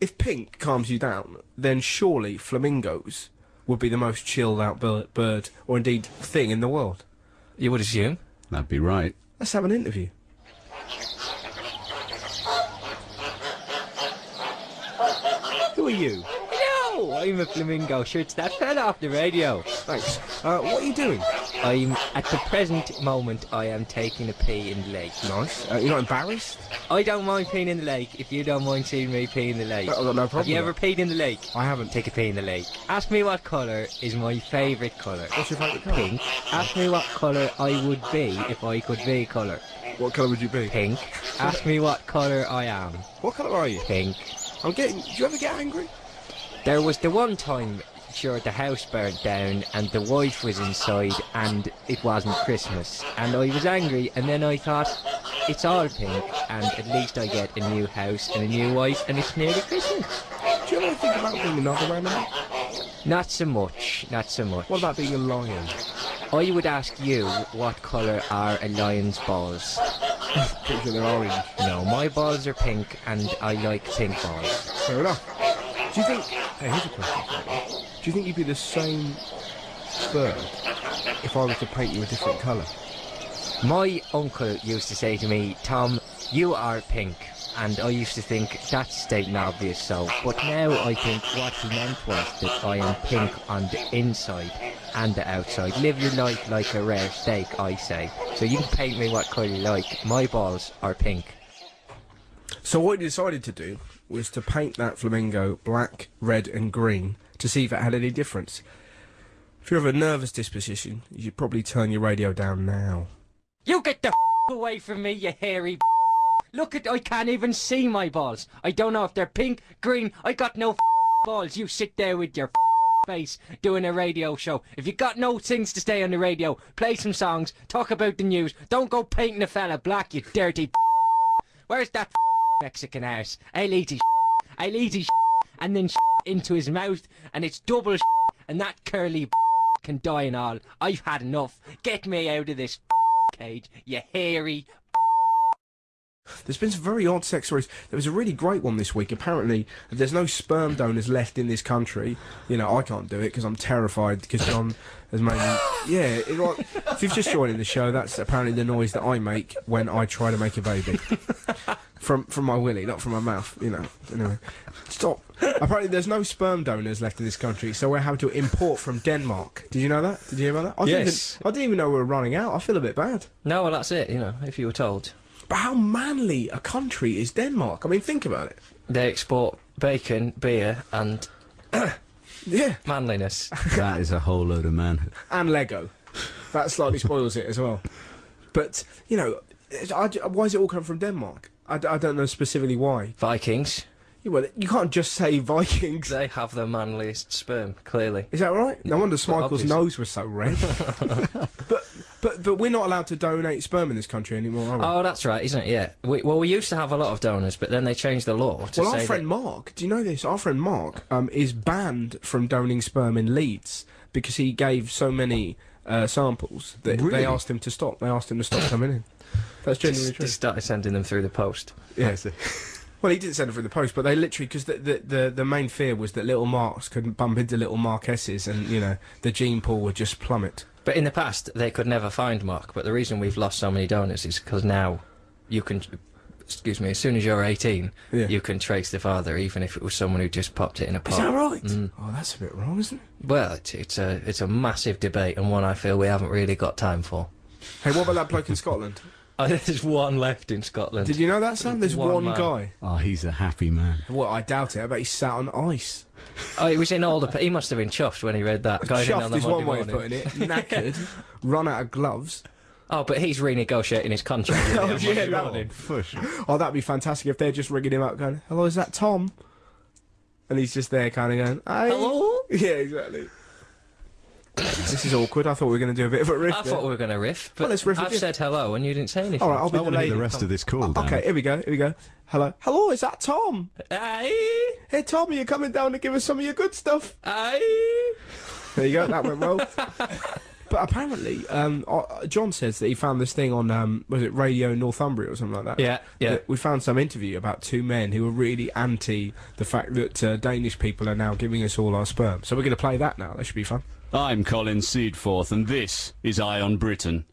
if pink calms you down, then surely flamingos would be the most chilled out bird, or indeed thing in the world. You would assume. That'd be right. Let's have an interview. Who are you? Hello, I'm a flamingo. Sure, it's that fella off the radio. Thanks. What are you doing? I'm, at the present moment, I am taking a pee in the lake. Nice. You're not embarrassed? I don't mind peeing in the lake if you don't mind seeing me pee in the lake. I've got no problem. Have you ever peed in the lake? I haven't. Take a pee in the lake. Ask me what colour is my favourite colour. What's your favourite colour? Pink. Ask me what colour I would be if I could be colour. What colour would you be? Pink. Ask me what colour I am. What colour are you? Pink. Do you ever get angry? There was the one time, sure, the house burnt down and the wife was inside and it wasn't Christmas. And I was angry, and then I thought, it's all pink and at least I get a new house and a new wife and it's nearly Christmas. Do you ever think about being another animal? Not so much, not so much. What about being a lion? I would ask you, what colour are a lion's balls? Pretty sure they're orange. No, my balls are pink and I like pink balls. Fair enough. Do you think... Hey, here's a question for you. Do you think you'd be the same bird if I was to paint you a different colour? My uncle used to say to me, Tom, you are pink. And I used to think that's stating obvious so. But now I think what he meant was that I am pink on the inside and the outside. Live your life like a rare steak, I say. So you can paint me what colour you like. My balls are pink. So what you decided to do was to paint that flamingo black, red and green to see if it had any difference. If you're of a nervous disposition, you should probably turn your radio down now. You get the away from me, you hairy Look at, I can't even see my balls. I don't know if they're pink, green, I got no balls. You sit there with your face doing a radio show. If you got no things to stay on the radio, play some songs, talk about the news. Don't go painting a fella black, you dirty Where's that Mexican arse? I'll eat his and then into his mouth, and it's double and that curly can die and all. I've had enough. Get me out of this cage, you hairy. There's been some very odd sex stories. There was a really great one this week. Apparently, there's no sperm donors left in this country. You know, I can't do it because I'm terrified because John has made me... Yeah, if you've just joined in the show, that's apparently the noise that I make when I try to make a baby. From my willy, not from my mouth, you know. Anyway, stop. Apparently there's no sperm donors left in this country, so we're having to import from Denmark. Did you know that? Did you hear about that? Yes. I didn't even know we were running out. I feel a bit bad. No, well, that's it, you know, if you were told. But how manly a country is Denmark? I mean, think about it. They export bacon, beer, and Yeah. manliness. That is a whole load of manhood. And Lego. That slightly spoils it as well. But, you know, why does it all come from Denmark? I don't know specifically why. Vikings, Yeah, well, you can't just say Vikings. they have the manliest sperm, clearly. Is that right? No wonder Smichael's obviously. nose was so red. But we're not allowed to donate sperm in this country anymore, are we? Oh, that's right, isn't it? Yeah. We used to have a lot of donors, but then they changed the law to Well, say our friend Mark, do you know this? Our friend Mark is banned from donating sperm in Leeds because he gave so many samples that Really? they asked him to stop. They asked him to stop coming in. That's genuinely true. Just started sending them through the post. Yes. Well, he didn't send it through the post, but they literally, because the main fear was that little Marks could bump into little Marquesses and, you know, the gene pool would just plummet. But in the past, they could never find Mark. But the reason we've lost so many donors is because now you can, excuse me, as soon as you're 18, Yeah. you can trace the father, even if it was someone who just popped it in a pot. Is that right? Mm. Oh, that's a bit wrong, isn't it? Well, it's a massive debate and one I feel we haven't really got time for. Hey, what about that bloke in Scotland? Oh, there's one left in Scotland. Did you know that, Sam? There's one man. guy. Oh, he's a happy man. Well, I doubt it. I bet he sat on ice. Oh, it was in all the... He must have been chuffed when he read that. Going in on Chuffed the is Monday one way of morning. putting it. Knackered, run out of gloves. Oh, but he's renegotiating his contract. Oh, on yeah, Monday that morning. For sure. Oh, that'd be fantastic if they're just ringing him up going, hello, is that Tom? And he's just there kind of going, hey. Hello? Yeah, exactly. This is awkward. I thought we were going to do a bit of a riff. I thought we were going to riff, but Well, let's riff I've again. said hello and you didn't say anything. All right, I'll be I the want to lady. hear the rest of this call, Dan. Okay, here we go. Hello. Hello, is that Tom? Aye, Hey, Tom, are you coming down to give us some of your good stuff? aye. There you go, that went well. But apparently, John says that he found this thing on, was it Radio Northumbria or something like that? Yeah, yeah. That we found some interview about two men who were really anti the fact that Danish people are now giving us all our sperm. So we're going to play that now. That should be fun. I'm Colin Seedforth, and this is Eye on Britain.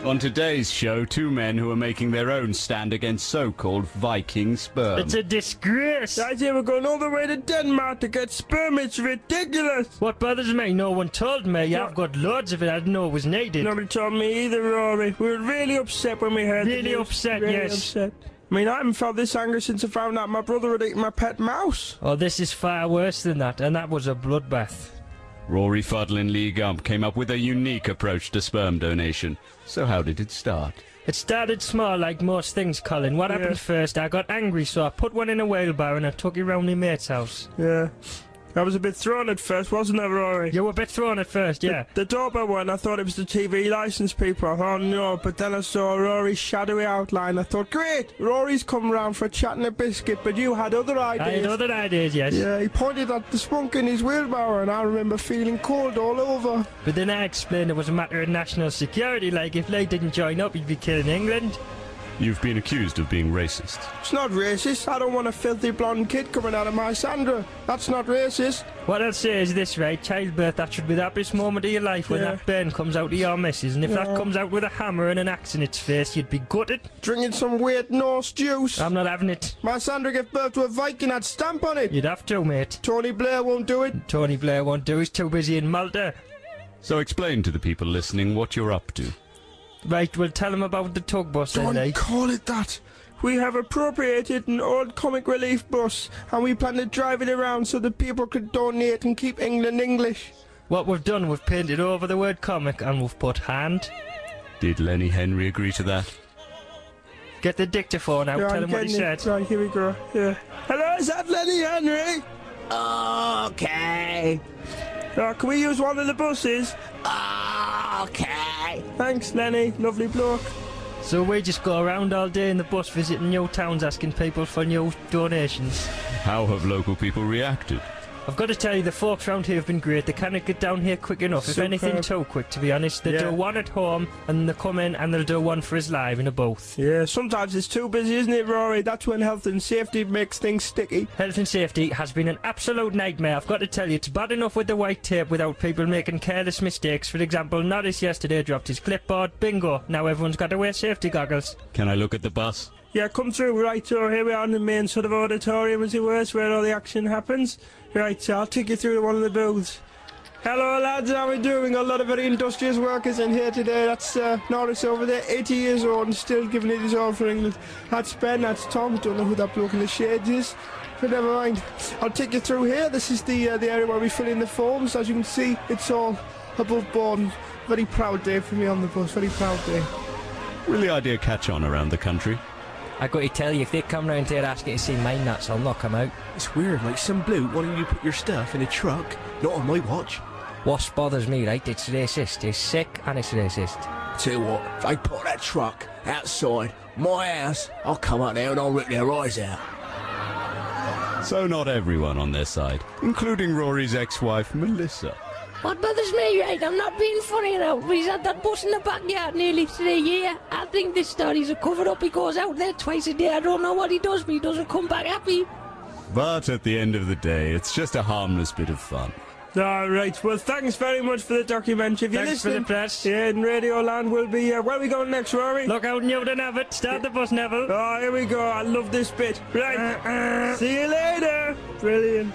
On today's show, two men who are making their own stand against so-called Viking sperm. It's a disgrace. I say we're going all the way to Denmark to get sperm. It's ridiculous. What bothers me, no one told me. I've got loads of it. I didn't know it was needed. Nobody told me either, Rory. We were really upset when we heard the Really news. upset, Really yes. upset. I mean, I haven't felt this anger since I found out my brother had eaten my pet mouse. Oh, this is far worse than that, and that was a bloodbath. Rory Fuddle and Lee Gump came up with a unique approach to sperm donation. So how did it start? It started small like most things, Colin. What happened first, I got angry, so I put one in a wheelbarrow and I took it round my mate's house. Yeah. I was a bit thrown at first, wasn't I, Rory? You were a bit thrown at first, yeah. The doorbell one, I thought it was the TV licence people. I thought, no, but then I saw Rory's shadowy outline. I thought, great, Rory's come round for a chat and a biscuit, but you had other ideas. I had other ideas, yes. Yeah, he pointed at the spunk in his wheelbarrow, and I remember feeling cold all over. But then I explained it was a matter of national security, like if Lee didn't join up, he'd be killing England. You've been accused of being racist. It's not racist. I don't want a filthy blonde kid coming out of my Sandra. That's not racist. What I'll say is this, right? Childbirth, that should be the happiest moment of your life when that burn comes out of your missus. And if that comes out with a hammer and an axe in its face, you'd be gutted. Drinking some weird Norse juice. I'm not having it. My Sandra gave birth to a Viking, I'd stamp on it. You'd have to, mate. Tony Blair won't do it. Tony Blair won't do. He's too busy in Malta. So explain to the people listening what you're up to. Right, we'll tell him about the tug bus then, Don't eh? call it that. We have appropriated an old comic relief bus, and we plan to drive it around so that people could donate and keep England English. What we've done, we've painted over the word comic and we've put hand. Did Lenny Henry agree to that? Get the dictaphone out, tell him what he said. Right, here we go. Yeah. Hello, is that Lenny Henry? Okay. Can we use one of the buses? Okay. Thanks, Lenny. Lovely bloke. So we just go around all day in the bus visiting new towns asking people for new donations. How have local people reacted? I've got to tell you, the folks round here have been great. They cannot get down here quick enough. If anything, Superb. too quick, to be honest. They Yeah. do one at home, and they come in and they'll do one for us live in a booth. Yeah, sometimes it's too busy, isn't it, Rory? That's when health and safety makes things sticky. Health and safety has been an absolute nightmare. I've got to tell you, it's bad enough with the white tape without people making careless mistakes. For example, Norris yesterday dropped his clipboard. Bingo. Now everyone's got to wear safety goggles. Can I look at the bus? Yeah, come through. Right, so here we are in the main sort of auditorium, as it were, where all the action happens. Right, so I'll take you through to one of the booths. Hello, lads, how are we doing? A lot of very industrious workers in here today. That's Norris over there, 80 years old and still giving it his all for England. That's Ben, that's Tom. Don't know who that bloke in the shades is, but never mind. I'll take you through here. This is the area where we fill in the forms. As you can see, it's all above board. Very proud day for me on the bus, very proud day. Will the idea catch on around the country? I got to tell you, if they come round here asking to see mine nuts, I'll knock them out. It's weird, like some bloke wanting you to put your stuff in a truck, not on my watch. What bothers me, right, it's racist. It's sick and it's racist. Tell you what, if they put that truck outside my house, I'll come up there and I'll rip their eyes out. So not everyone on their side, including Rory's ex-wife, Melissa. What bothers me, right? I'm not being funny now. He's had that bus in the backyard nearly 3 years. I think this story's a cover-up. He goes out there twice a day. I don't know what he does, but he doesn't come back happy. But at the end of the day, it's just a harmless bit of fun. All right, well, thanks very much for the documentary. If you're Thanks for listening, the press. yeah, in Radio Land, we'll be, where are we going next, Rory? Look out, Newton Abbott. Start the bus, Neville. Oh, here we go. I love this bit. Right, see you later. Brilliant.